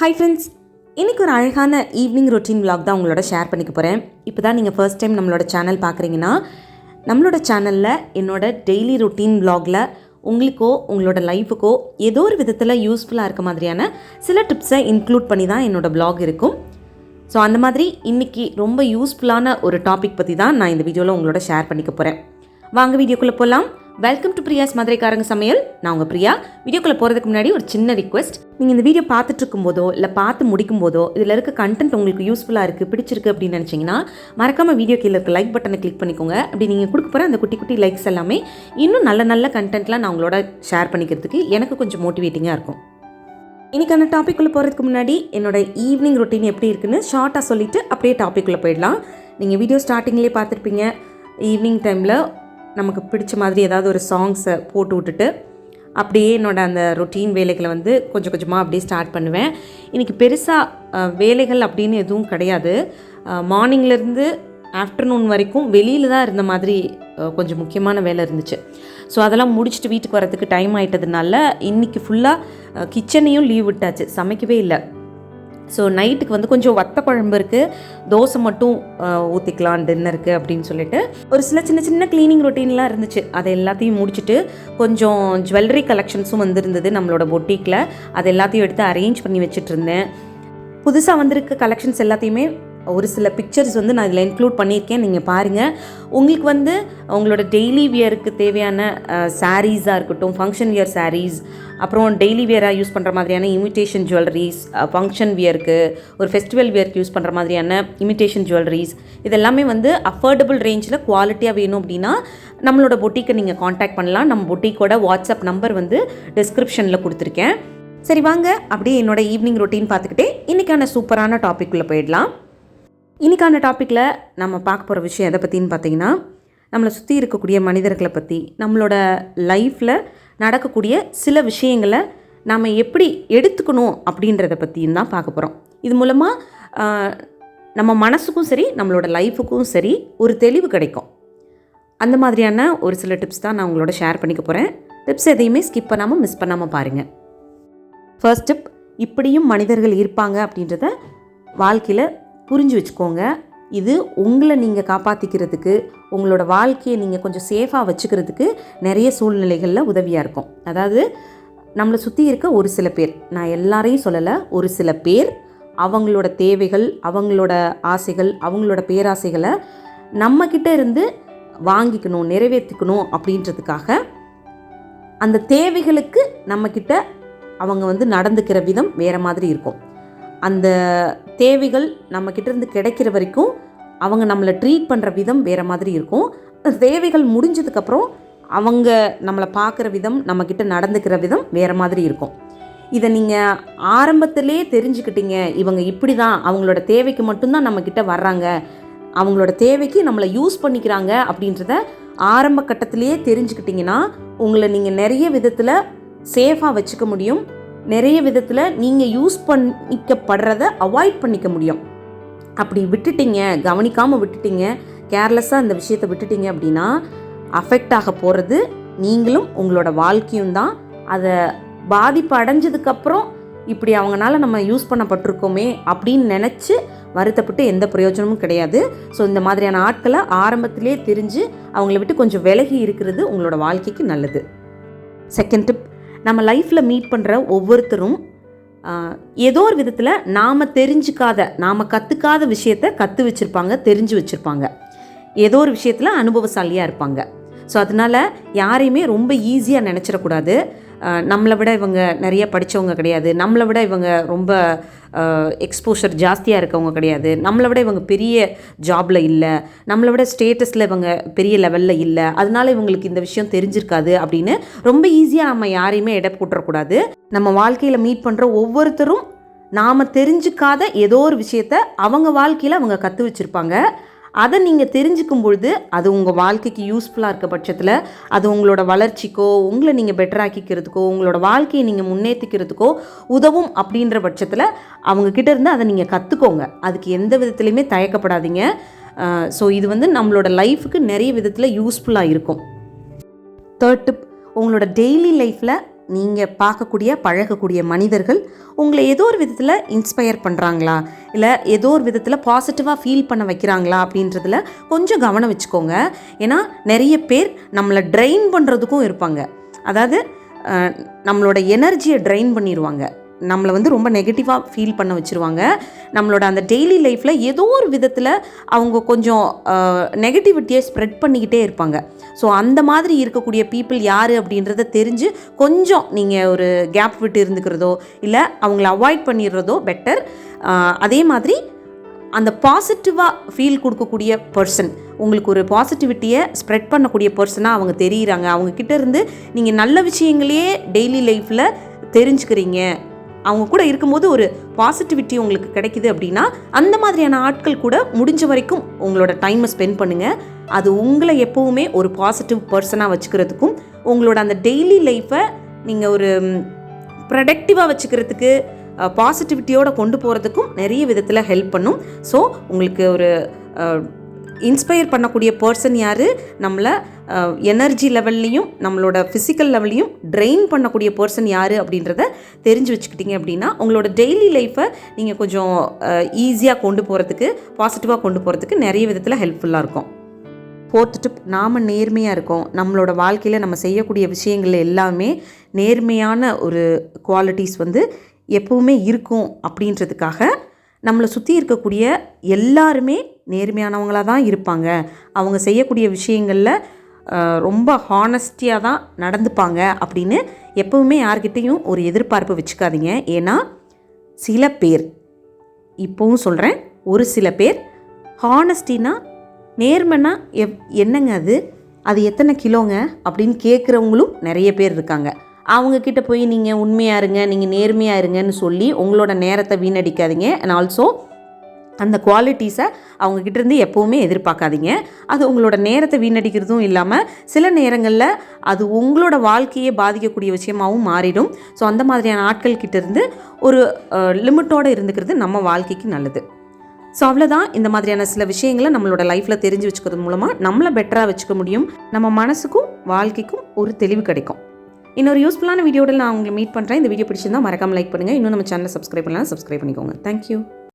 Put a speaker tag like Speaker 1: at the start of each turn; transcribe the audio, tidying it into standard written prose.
Speaker 1: Hi friends, இன்றைக்கி ஒரு அழகான ஈவினிங் ரொட்டீன் vlog தான் உங்களோட ஷேர் பண்ணிக்க போகிறேன். இப்போ தான் நீங்கள் ஃபர்ஸ்ட் டைம் நம்மளோட சேனல் பார்க்குறீங்கன்னா, நம்மளோட சேனலில் என்னோட டெய்லி ரொட்டீன் vlogல உங்களுக்கோ உங்களோட லைஃபுக்கோ ஏதோ ஒரு விதத்தில் யூஸ்ஃபுல்லாக இருக்க மாதிரியான சில டிப்ஸை இன்க்ளூட் பண்ணி தான் என்னோடய vlog இருக்கும். ஸோ அந்த மாதிரி இன்றைக்கி ரொம்ப யூஸ்ஃபுல்லான ஒரு டாபிக் பற்றி தான் நான் இந்த வீடியோவில் உங்களோட ஷேர் பண்ணிக்க போகிறேன். வாங்க வீடியோக்குள்ளே போகலாம். வெல்கம் டு பிரியாஸ் மதுரைக்காரங்க சமையல். நான் உங்கள் பிரியா. வீடியோக்குள்ளே போகிறதுக்கு முன்னாடி ஒரு சின்ன ரிக்வெஸ்ட். நீங்கள் இந்த வீடியோ பார்த்துட்டு இருக்கும்போதோ இல்லை பார்த்து முடிக்கும் போதோ இதில் இருக்க கண்டென்ட் உங்களுக்கு யூஸ்ஃபுல்லாக இருக்குது, பிடிச்சிருக்கு அப்படின்னு நினச்சிங்கன்னா மறக்காமல் வீடியோ கீழே இருக்க லைக் பட்டனை கிளிக் பண்ணிக்கோங்க. அப்படி நீங்கள் கொடுக்க போகிற அந்த குட்டி குட்டி லைக்ஸ் எல்லாமே இன்னும் நல்ல நல்ல கண்டென்ட்லாம் நான் உங்களோட ஷேர் பண்ணிக்கிறதுக்கு எனக்கு கொஞ்சம் மோட்டிவேட்டிங்காக இருக்கும். இன்றைக்கான டாப்பிக்குள்ளே போகிறதுக்கு முன்னாடி என்னோட ஈவினிங் ரொட்டீன் எப்படி இருக்குன்னு ஷார்ட்டாக சொல்லிவிட்டு அப்படியே டாப்பிக்குள்ளே போயிடலாம். நீங்கள் வீடியோ ஸ்டார்டிங்லேயே பார்த்துருப்பீங்க. ஈவினிங் டைமில் நமக்கு பிடிச்ச மாதிரி ஏதாவது ஒரு சாங்ஸை போட்டு விட்டுட்டு அப்படியே என்னோட அந்த ரொட்டீன் வேலைகளை வந்து கொஞ்சம் கொஞ்சமாக அப்படியே ஸ்டார்ட் பண்ணுவேன். இன்றைக்கி பெருசாக வேலைகள் அப்படின்னு எதுவும் கிடையாது. மார்னிங்லேருந்து ஆஃப்டர்நூன் வரைக்கும் வெளியில் தான் இருந்த மாதிரி கொஞ்சம் முக்கியமான வேலை இருந்துச்சு. ஸோ அதெல்லாம் முடிச்சுட்டு வீட்டுக்கு வரதுக்கு டைம் ஆகிட்டதுனால இன்றைக்கி ஃபுல்லாக கிச்சனையும் லீவ் விட்டாச்சு, சமைக்கவே இல்லை. ஸோ நைட்டுக்கு வந்து கொஞ்சம் வத்த குழம்பு இருக்குது, தோசை மட்டும் ஊற்றிக்கலாம் டின்னருக்கு அப்படின்னு சொல்லிட்டு ஒரு சில சின்ன சின்ன க்ளீனிங் ரொட்டீன்லாம் இருந்துச்சு. அதை எல்லாத்தையும் முடிச்சுட்டு கொஞ்சம் ஜுவல்லரி கலெக்ஷன்ஸும் வந்துருந்தது நம்மளோட பொட்டிக்கில். அது எல்லாத்தையும் எடுத்து அரேஞ்ச் பண்ணி வச்சுட்டு இருந்தேன். புதுசாக வந்திருக்க கலெக்ஷன்ஸ் எல்லாத்தையுமே ஒரு சில பிக்சர்ஸ் வந்து நான் இதில் இன்க்ளூட் பண்ணியிருக்கேன், நீங்கள் பாருங்கள். உங்களுக்கு வந்து உங்களோட டெய்லி வியருக்கு தேவையான சாரீஸாக இருக்கட்டும், ஃபங்க்ஷன் வியர் சாரீஸ், அப்புறம் டெய்லி வியராக யூஸ் பண்ணுற மாதிரியான இமிட்டேஷன் ஜுவல்லரிஸ், ஃபங்க்ஷன் வியருக்கு ஒரு ஃபெஸ்டிவல் வியருக்கு யூஸ் பண்ணுற மாதிரியான இமிட்டேஷன் ஜுவல்லரிஸ், இதெல்லாமே வந்து அஃபோர்டபுள் ரேஞ்சில் குவாலிட்டியாக வேணும் அப்படின்னா நம்மளோட பொட்டிக்கை நீங்கள் காண்டாக்ட் பண்ணலாம். நம்ம பொட்டிக்கோட வாட்ஸ்அப் நம்பர் வந்து டிஸ்கிரிப்ஷனில் கொடுத்துருக்கேன். சரி வாங்க அப்படியே என்னோட ஈவினிங் ரொட்டீன் பார்த்துக்கிட்டே இன்றைக்கான சூப்பரான டாபிக் உள்ள போயிடலாம். இன்றைக்கான டாப்பிக்கில் நம்ம பார்க்க போகிற விஷயம் எதை பற்றின்னு பார்த்தீங்கன்னா, நம்மளை சுற்றி இருக்கக்கூடிய மனிதர்களை பற்றி, நம்மளோட லைஃப்பில் நடக்கக்கூடிய சில விஷயங்களை நாம் எப்படி எடுத்துக்கணும் அப்படின்றத பற்றியும் தான் பார்க்க போகிறோம். இது மூலமாக நம்ம மனசுக்கும் சரி நம்மளோட லைஃபுக்கும் சரி ஒரு தெளிவு கிடைக்கும். அந்த மாதிரியான ஒரு சில டிப்ஸ் தான் நான் உங்களோட ஷேர் பண்ணிக்க போகிறேன். டிப்ஸ் எதையுமே ஸ்கிப் பண்ணாமல் மிஸ் பண்ணாமல் பாருங்கள். ஃபர்ஸ்ட் டிப், இப்படியும் மனிதர்கள் இருப்பாங்க அப்படின்றத வாழ்க்கையில் புரிஞ்சு வச்சுக்கோங்க. இது உங்களை நீங்கள் காப்பாற்றிக்கிறதுக்கு, உங்களோட வாழ்க்கையை நீங்கள் கொஞ்சம் சேஃபாக வச்சுக்கிறதுக்கு நிறைய சூழ்நிலைகளில் உதவியாக இருக்கும். அதாவது நம்மளை சுற்றி இருக்க ஒரு சில பேர், நான் எல்லாரையும் சொல்லலை, ஒரு சில பேர் அவங்களோட தேவைகள், அவங்களோட ஆசைகள், அவங்களோட பேராசைகளை நம்மக்கிட்ட இருந்து வாங்கிக்கணும், நிறைவேற்றிக்கணும் அப்படின்றதுக்காக அந்த தேவைகளுக்கு நம்மக்கிட்ட அவங்க வந்து நடந்துக்கிற விதம் வேறு மாதிரி இருக்கும். அந்த தேவைகள் நம்மக்கிட்ட இருந்து கிடைக்கிற வரைக்கும் அவங்க நம்மளை ட்ரீட் பண்ணுற விதம் வேறு மாதிரி இருக்கும். தேவைகள் முடிஞ்சதுக்கப்புறம் அவங்க நம்மளை பார்க்குற விதம், நம்மக்கிட்ட நடந்துக்கிற விதம் வேறு மாதிரி இருக்கும். இதை நீங்கள் ஆரம்பத்திலே தெரிஞ்சுக்கிட்டீங்க, இவங்க இப்படி தான், அவங்களோட தேவைக்கு மட்டும்தான் நம்மக்கிட்ட வர்றாங்க, அவங்களோட தேவைக்கு நம்மளை யூஸ் பண்ணிக்கிறாங்க அப்படின்றத ஆரம்ப கட்டத்திலேயே தெரிஞ்சுக்கிட்டிங்கன்னா உங்களை நீங்கள் நிறைய விதத்தில் சேஃபாக வச்சுக்க முடியும். நிறைய விதத்தில் நீங்கள் யூஸ் பண்ணிக்கப்படுறத அவாய்ட் பண்ணிக்க முடியும். அப்படி விட்டுட்டீங்க, கவனிக்காமல் விட்டுட்டீங்க, கேர்லெஸ்ஸாக அந்த விஷயத்தை விட்டுட்டீங்க அப்படின்னா அஃபெக்ட் ஆக போகிறது நீங்களும் உங்களோட வாழ்க்கையும் தான். அதை பாதிப்பு அடைஞ்சதுக்கப்புறம் இப்படி அவங்களால நம்ம யூஸ் பண்ணப்பட்டிருக்கோமே அப்படின்னு நினச்சி வருத்தப்பட்டு எந்த பிரயோஜனமும் கிடையாது. ஸோ இந்த மாதிரியான ஆட்களை ஆரம்பத்திலே தெரிஞ்சு அவங்கள விட்டு கொஞ்சம் விலகி இருக்கிறது உங்களோட வாழ்க்கைக்கு நல்லது. செகண்ட் டிப், நம்ம லைஃப்பில் மீட் பண்ணுற ஒவ்வொருத்தரும் ஏதோ ஒரு விதத்தில் நாம் தெரிஞ்சுக்காத, நாம் கற்றுக்காத விஷயத்தை கற்று வச்சுருப்பாங்க, தெரிஞ்சு வச்சுருப்பாங்க. ஏதோ ஒரு விஷயத்தில் அனுபவசாலியாக இருப்பாங்க. ஸோ அதனால் யாரையுமே ரொம்ப ஈஸியாக நினச்சிடக்கூடாது. நம்மளை விட இவங்க நிறைய படித்தவங்க கிடையாது, நம்மளை விட இவங்க ரொம்ப எக்ஸ்போஷர் ஜாஸ்தியாக இருக்கவங்க கிடையாது, நம்மளை விட இவங்க பெரிய ஜாபில் இல்லை, நம்மளை விட ஸ்டேட்டஸில் இவங்க பெரிய லெவலில் இல்லை, அதனால இவங்களுக்கு இந்த விஷயம் தெரிஞ்சிருக்காது அப்படின்னு ரொம்ப ஈஸியாக நம்ம யாரையுமே எடை போட்டுறக்கூடாது. நம்ம வாழ்க்கையில் மீட் பண்ணுற ஒவ்வொருத்தரும் நாம் தெரிஞ்சுக்காத ஏதோ ஒரு விஷயத்த அவங்க வாழ்க்கையில் அவங்க கற்று வச்சுருப்பாங்க. அதை நீங்கள் தெரிஞ்சுக்கும் பொழுது அது உங்கள் வாழ்க்கைக்கு யூஸ்ஃபுல்லாக இருக்க பட்சத்தில், அது உங்களோட வளர்ச்சிக்கோ, உங்களை நீங்கள் பெட்டராக்கிக்கிறதுக்கோ, உங்களோட வாழ்க்கையை நீங்கள் முன்னேற்றிக்கிறதுக்கோ உதவும் அப்படின்ற பட்சத்தில் அவங்கக்கிட்ட இருந்து அதை நீங்கள் கற்றுக்கோங்க. அதுக்கு எந்த விதத்துலையுமே தயக்கப்படாதீங்க. ஸோ இது வந்து நம்மளோட லைஃபுக்கு நிறைய விதத்தில் யூஸ்ஃபுல்லாக இருக்கும். தேர்ட் டிப், உங்களோட டெய்லி லைஃப்பில் நீங்கள் பார்க்கக்கூடிய பழகக்கூடிய மனிதர்கள் உங்களை ஏதோ ஒரு விதத்தில் இன்ஸ்பயர் பண்ணுறாங்களா, இல்லை ஏதோ ஒரு விதத்தில் பாசிட்டிவாக ஃபீல் பண்ண வைக்கிறாங்களா அப்படின்றதுல கொஞ்சம் கவனம் வச்சுக்கோங்க. ஏன்னா நிறைய பேர் நம்மளை ட்ரெயின் பண்ணுறதுக்கும் இருப்பாங்க. அதாவது நம்மளோட எனர்ஜியை ட்ரெயின் பண்ணிடுவாங்க, நம்மளை வந்து ரொம்ப நெகட்டிவாக ஃபீல் பண்ண வச்சுருவாங்க. நம்மளோட அந்த டெய்லி லைஃப்பில் ஏதோ ஒரு விதத்தில் அவங்க கொஞ்சம் நெகட்டிவிட்டியை ஸ்ப்ரெட் பண்ணிக்கிட்டே இருப்பாங்க. ஸோ அந்த மாதிரி இருக்கக்கூடிய பீப்புள் யார் அப்படின்றத தெரிஞ்சு கொஞ்சம் நீங்கள் ஒரு கேப் விட்டு இருந்துக்கிறதோ இல்லை அவங்கள அவாய்ட் பண்ணிடுறதோ பெட்டர். அதே மாதிரி அந்த பாசிட்டிவாக ஃபீல் கொடுக்கக்கூடிய பர்சன், உங்களுக்கு ஒரு பாசிட்டிவிட்டியை ஸ்ப்ரெட் பண்ணக்கூடிய பர்சனாக அவங்க தெரியுறாங்க, அவங்கக்கிட்ட இருந்து நீங்கள் நல்ல விஷயங்களையே டெய்லி லைஃப்பில் தெரிஞ்சுக்கிறீங்க, அவங்க கூட இருக்கும்போது ஒரு பாசிட்டிவிட்டி உங்களுக்கு கிடைக்குது அப்படின்னா அந்த மாதிரியான ஆட்கள் கூட முடிஞ்ச வரைக்கும் உங்களோட டைமை ஸ்பெண்ட் பண்ணுங்கள். அது உங்களை எப்போவுமே ஒரு பாசிட்டிவ் பர்சனாக வச்சுக்கிறதுக்கும் உங்களோட அந்த டெய்லி லைஃப்பை நீங்கள் ஒரு ப்ரொடக்டிவாக வச்சுக்கிறதுக்கு பாசிட்டிவிட்டியோடு கொண்டு போகிறதுக்கும் நிறைய விதத்தில் ஹெல்ப் பண்ணும். ஸோ உங்களுக்கு ஒரு இன்ஸ்பயர் பண்ணக்கூடிய பர்சன் யார், நம்மளை எனர்ஜி லெவல்லையும் நம்மளோட ஃபிசிக்கல் லெவல்லையும் ட்ரெயின் பண்ணக்கூடிய பர்சன் யார் அப்படின்றத தெரிஞ்சு வச்சுக்கிட்டீங்க அப்படின்னா உங்களோட டெய்லி லைஃப்பை நீங்கள் கொஞ்சம் ஈஸியாக கொண்டு போகிறதுக்கு, பாசிட்டிவாக கொண்டு போகிறதுக்கு நிறைய விதத்தில் ஹெல்ப்ஃபுல்லாக இருக்கும். 4th டிப், நாம் நேர்மையாக இருக்கோம். நம்மளோட வாழ்க்கையில் நம்ம செய்யக்கூடிய விஷயங்கள் எல்லாமே நேர்மையான ஒரு குவாலிட்டிஸ் வந்து எப்பவுமே இருக்கும் அப்படின்றதுக்காக நம்மளை சுற்றி இருக்கக்கூடிய எல்லாருமே நேர்மையானவங்களாக தான் இருப்பாங்க. அவங்க செய்யக்கூடிய விஷயங்களில் ரொம்ப ஹானஸ்டியாக தான் நடந்துப்பாங்க அப்படின்னு எப்பவுமே யார்கிட்டையும் ஒரு எதிர்பார்ப்பு வச்சுக்காதீங்க. ஏன்னா சில பேர், இப்போவும் சொல்கிறேன், ஒரு சில பேர் ஹானஸ்டினா நேர்மைனா என்னங்க அது எத்தனை கிலோங்க அப்படின்னு கேட்குறவங்களும் நிறைய பேர் இருக்காங்க. அவங்கக்கிட்ட போய் நீங்கள் உண்மையாக இருங்க, நீங்கள் நேர்மையாக இருங்கன்னு சொல்லி உங்களோட நேரத்தை வீணடிக்காதீங்க. அண்ட் ஆல்சோ அந்த குவாலிட்டிஸை அவங்கக்கிட்டேருந்து எப்போவுமே எதிர்பார்க்காதீங்க. அது உங்களோட நேரத்தை வீணடிக்கிறதும் இல்லாமல் சில நேரங்களில் அது உங்களோட வாழ்க்கையை பாதிக்கக்கூடிய விஷயமாகவும் மாறிடும். ஸோ அந்த மாதிரியான ஆட்கள்கிட்டேருந்து ஒரு லிமிட்டோடு இருந்துக்கிறது நம்ம வாழ்க்கைக்கு நல்லது. ஸோ அவ்வளோதான். இந்த மாதிரியான சில விஷயங்களை நம்மளோட லைஃப்பில் தெரிஞ்சு வச்சுக்கிறது மூலமாக நம்மளை பெட்டராக வச்சுக்க முடியும். நம்ம மனசுக்கும் வாழ்க்கைக்கும் ஒரு தெளிவு கிடைக்கும். இன்னொரு யூஸ்ஃபுல்லான வீடியோவில் நான் உங்களை மீட் பண்ணுறேன். இந்த வீடியோ பிடிச்சிருந்தால் மறக்காமல் லைக் பண்ணுங்கள். இன்னும் நம்ம சேனலை சப்ஸ்கிரைப் பண்ணலாம், சப்ஸ்கிரைப் பண்ணிக்கோங்க. தேங்க்யூ.